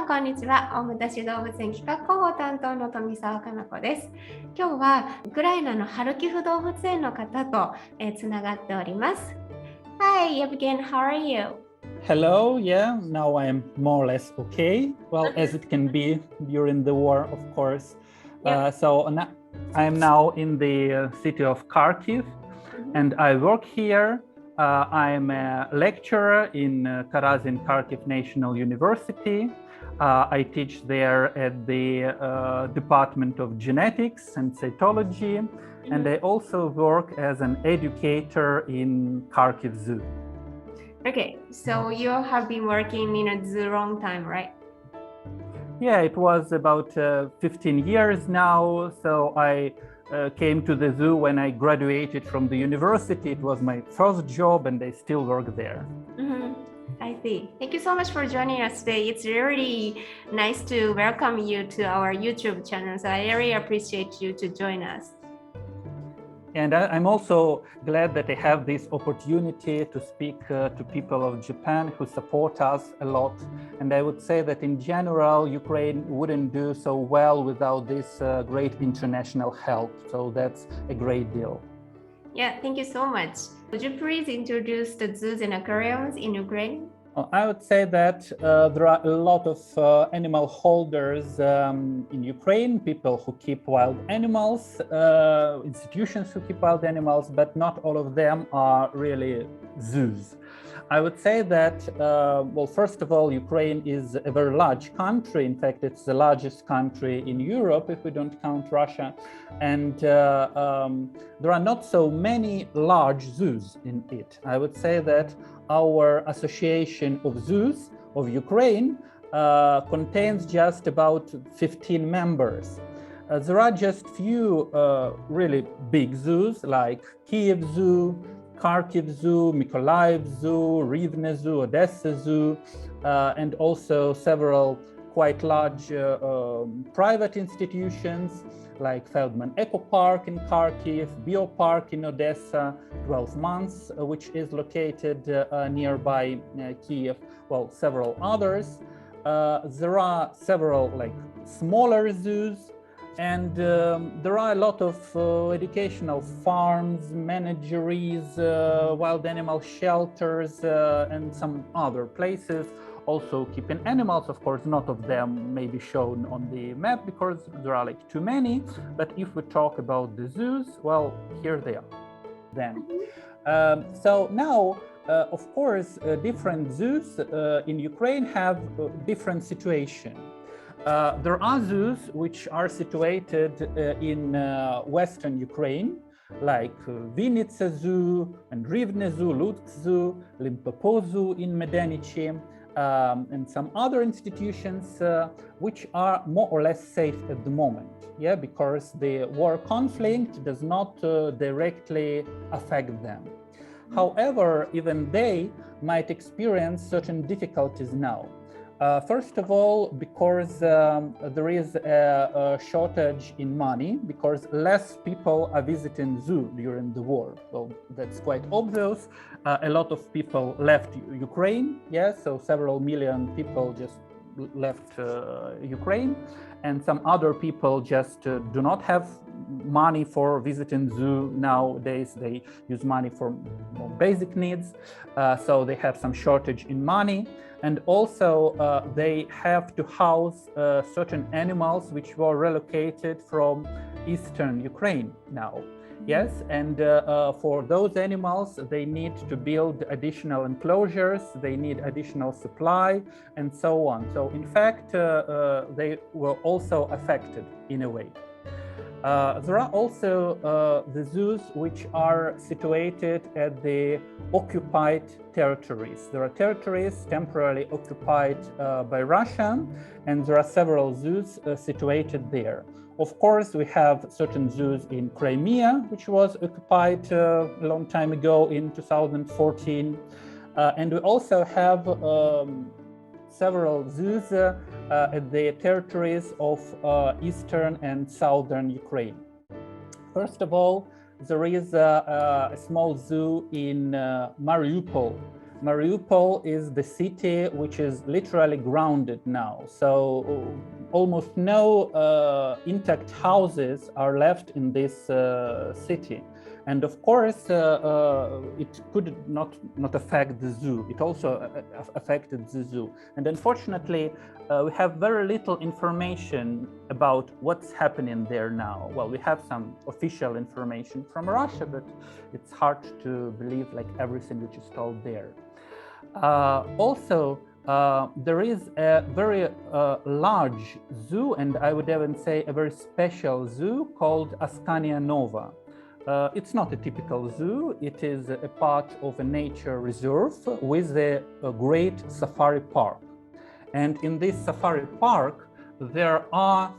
んこんにちは。大牟田市動物園企画広報担当の富澤かな子です。今日はウクライナのハルキフ動物園の方とつながっております。Hi, Yevgen, how are you? Hello, yeah, now I'm more or less okay. Well, as it can be during the war, of course. So I'm now in the city of Kharkiv, and I work here. I'm a lecturer in Karazin Kharkiv National University. I teach there at the Department of Genetics and Cytology, and I also work as an educator in Kharkiv Zoo. Okay, so you have been working in a zoo long time, right? Yeah, it was about 15 years now. So I came to the zoo when I graduated from the university. It was my first job and I still work there. I see. Thank you so much for joining us today. It's really nice to welcome you to our YouTube channel. So I really appreciate you to join us. And I'm also glad that I have this opportunity to speak to people of Japan who support us a lot. And I would say that in general, Ukraine wouldn't do so well without this great international help. So that's a great deal. Yeah, thank you so much. Would you please introduce the zoos and aquariums in Ukraine? I would say that there are a lot of animal holders in Ukraine, people who keep wild animals, institutions who keep wild animals, but not all of them are really zoos. I would say that, well, first of all, Ukraine is a very large country. In fact, it's the largest country in Europe, if we don't count Russia. And there are not so many large zoos in it. I would say that our Association of Zoos of Ukraine contains just about 15 members. There are just few really big zoos like Kiev Zoo, Kharkiv Zoo, Mykolaiv Zoo, Rivne Zoo, Odessa Zoo, and also several quite large private institutions like Feldman Eco Park in Kharkiv, Biopark in Odessa, 12 Months, which is located nearby Kiev, well, several others. There are several like smaller zoos, and there are a lot of educational farms, menageries, wild animal shelters, and some other places. Also keeping animals, of course, not of them may be shown on the map because there are like too many. But if we talk about the zoos, well, here they are then. So now, of course, different zoos in Ukraine have different situation. There are zoos which are situated in Western Ukraine, like Vinnytsia Zoo and Rivne Zoo, Lutsk Zoo, Limpopo Zoo in Medenichi, and some other institutions which are more or less safe at the moment, yeah, because the war conflict does not directly affect them. However, even they might experience certain difficulties now. First of all, because there is a shortage in money, because less people are visiting zoo during the war. Well, that's quite obvious. A lot of people left Ukraine, yes, so several million people just left Ukraine, and some other people just do not have money for visiting zoo nowadays. They use money for more basic needs, so they have some shortage in money. And also they have to house certain animals which were relocated from eastern Ukraine now. Yes, and for those animals, they need to build additional enclosures, they need additional supply, and so on. So in fact, they were also affected in a way. There are also the zoos which are situated at the occupied territories. There are territories temporarily occupied by Russia, and there are several zoos situated there. Of course, we have certain zoos in Crimea, which was occupied a long time ago in 2014. And we also have several zoos at the territories of eastern and southern Ukraine. First of all, there is a small zoo in Mariupol Mariupol is the city which is literally grounded now. So almost no intact houses are left in this city. And of course, it could not affect the zoo. It also affected the zoo. And unfortunately, we have very little information about what's happening there now. Well, we have some official information from Russia, but it's hard to believe like everything which is told there. Also, there is a very large zoo, and I would even say a very special zoo called Askania Nova. It's not a typical zoo. It is a part of a nature reserve with a great safari park. And in this safari park, there are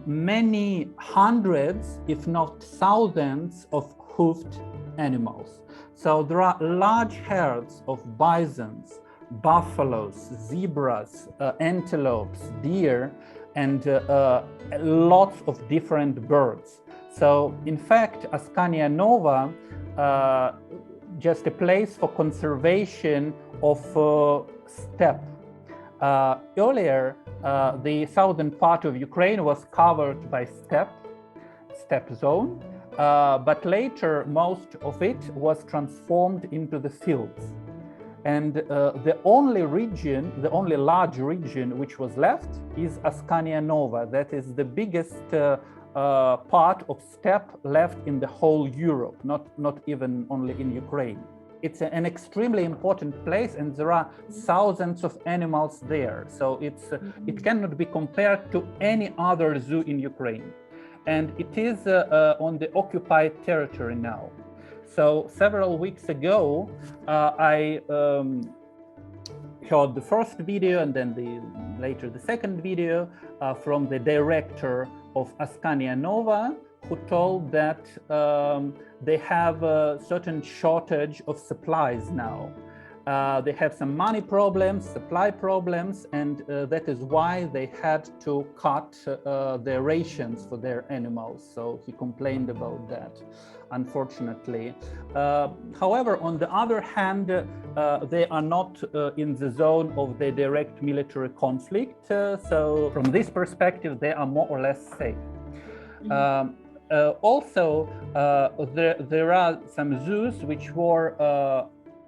many hundreds, if not thousands, of hoofed animals. So there are large herds of bisons, buffaloes, zebras, antelopes, deer, and lots of different birds. So in fact, Askania Nova, just a place for conservation of steppe. Earlier, the southern part of Ukraine was covered by steppe zone, but later most of it was transformed into the fields. And the only large region which was left is Askania Nova. That is the biggest part of steppe left in the whole Europe, not even only in Ukraine. It's an extremely important place, and there are thousands of animals there. So it cannot be compared to any other zoo in Ukraine. And it is on the occupied territory now. So several weeks ago, I heard the first video and then later the second video from the director of Askania Nova, who told that they have a certain shortage of supplies now. They have some money problems, supply problems, and that is why they had to cut their rations for their animals. So he complained about that, unfortunately. However, on the other hand, they are not in the zone of the direct military conflict. So from this perspective, they are more or less safe. Also, there are some zoos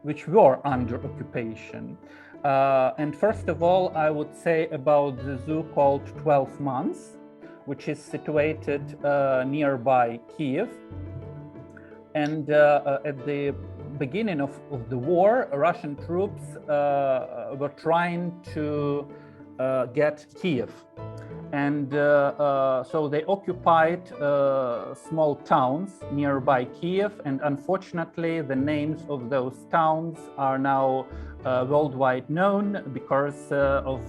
which were under occupation. And first of all, I would say about the zoo called 12 Months, which is situated nearby Kiev. And at the beginning of the war, Russian troops were trying to get Kiev. And so they occupied small towns nearby Kiev, and unfortunately the names of those towns are now worldwide known because of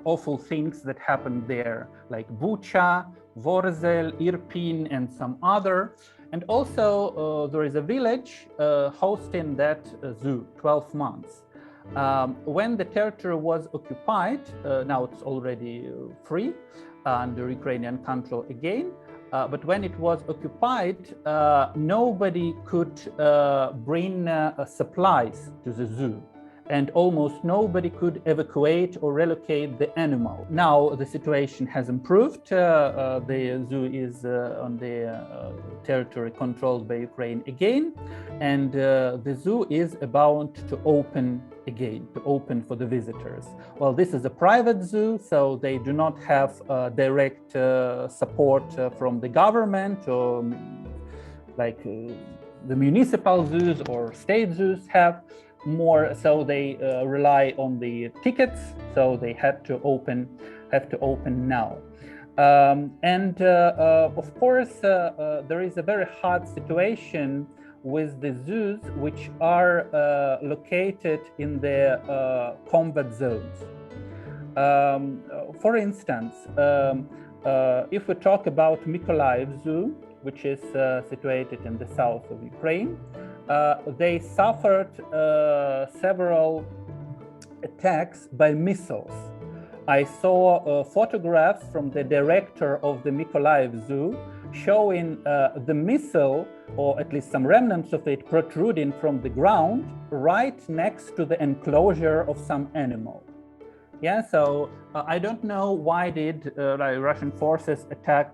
awful things that happened there, like Bucha, Vorzel, Irpin, and some other. And also there is a village hosting that zoo, 12 Months. When the territory was occupied, now it's already free under Ukrainian control again, but when it was occupied, nobody could bring supplies to the zoo, and almost nobody could evacuate or relocate the animal. Now the situation has improved. The zoo is on the territory controlled by Ukraine again, and the zoo is about to open again, to open for the visitors. Well, this is a private zoo, so they do not have direct support from the government or like the municipal zoos or state zoos have more, so they rely on the tickets, so they have to open now. And of course, there is a very hard situation with the zoos which are located in the combat zones. For instance, if we talk about Mykolaiv Zoo, which is situated in the south of Ukraine, they suffered several attacks by missiles. I saw photographs from the director of the Mykolaiv Zoo, showing the missile, or at least some remnants of it, protruding from the ground right next to the enclosure of some animal. Yeah, so I don't know why did Russian forces attack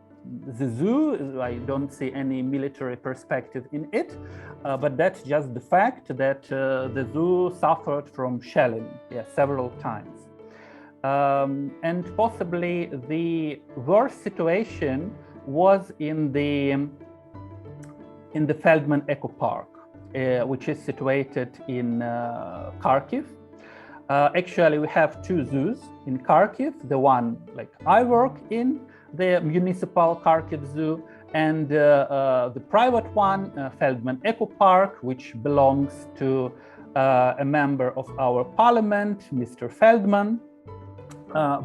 the zoo. I don't see any military perspective in it, but that's just the fact that the zoo suffered from shelling, several times. And possibly the worst situation was in the Feldman Eco Park, which is situated in Kharkiv. Actually, we have two zoos in Kharkiv, the one like I work in, the municipal Kharkiv Zoo, and the private one, Feldman Eco Park, which belongs to a member of our parliament, Mr. Feldman.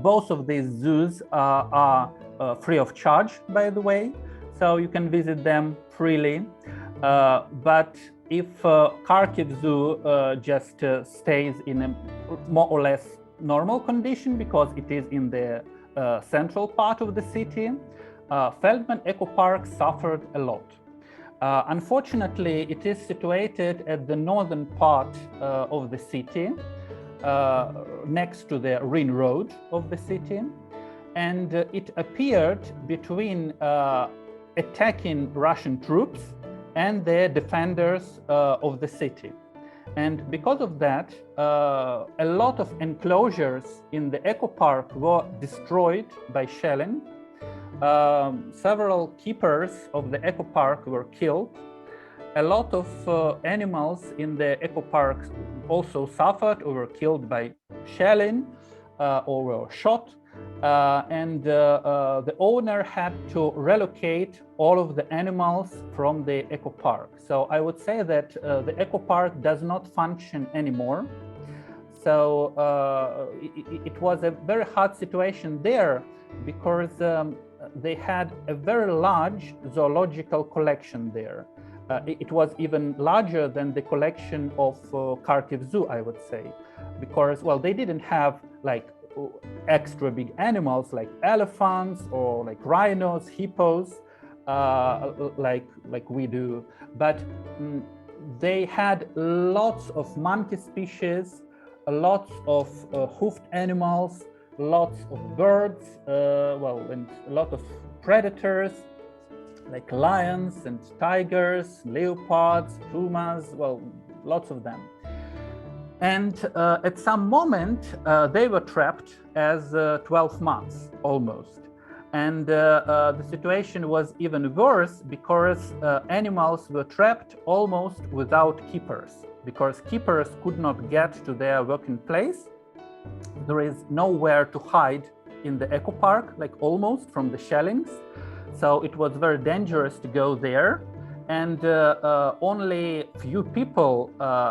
Both of these zoos are free of charge, by the way, so you can visit them freely. But if Kharkiv Zoo just stays in a more or less normal condition because it is in the central part of the city, Feldman Eco Park suffered a lot. Unfortunately, it is situated at the northern part of the city, next to the Ring Road of the city, and it appeared between attacking Russian troops and the defenders of the city. And because of that, a lot of enclosures in the eco park were destroyed by shelling. Several keepers of the eco park were killed. A lot of animals in the eco park also suffered or were killed by shelling or were shot. And the owner had to relocate all of the animals from the eco park. So I would say that the eco park does not function anymore. So it was a very hard situation there because they had a very large zoological collection there. It was even larger than the collection of Kharkiv Zoo, I would say, because, well, they didn't have like extra big animals like elephants or like rhinos, hippos, like we do, but they had lots of monkey species, lots of hoofed animals, lots of birds, and a lot of predators like lions and tigers, leopards, pumas, lots of them. And at some moment, they were trapped as 12 months almost. And the situation was even worse because animals were trapped almost without keepers, because keepers could not get to their working place. There is nowhere to hide in the eco park, like almost from the shellings. So it was very dangerous to go there. And only few people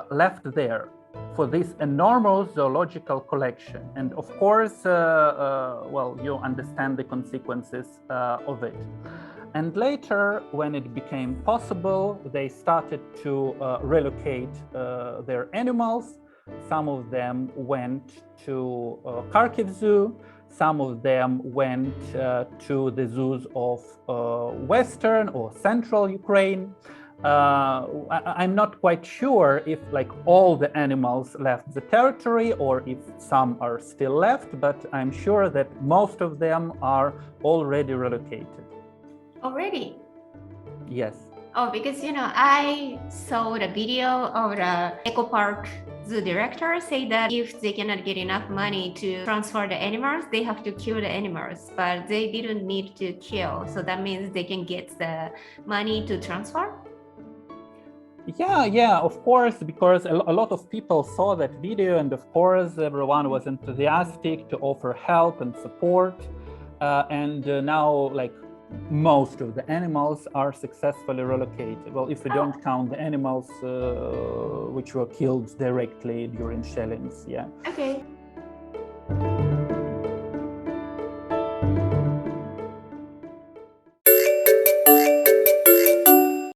left there for this enormous zoological collection. And of course, you understand the consequences of it. And later, when it became possible, they started to relocate their animals. Some of them went to Kharkiv Zoo. Some of them went to the zoos of Western or Central Ukraine. I'm not quite sure if like all the animals left the territory or if some are still left, but I'm sure that most of them are already relocated. Already? Yes. Oh, because I saw the video of the Eco Park Zoo director say that if they cannot get enough money to transfer the animals, they have to kill the animals, but they didn't need to kill. So that means they can get the money to transfer? Yeah, of course, because a lot of people saw that video, and of course, everyone was enthusiastic to offer help and support. And now, like, most of the animals are successfully relocated. Well, if we don't count the animals which were killed directly during shellings, yeah. Okay.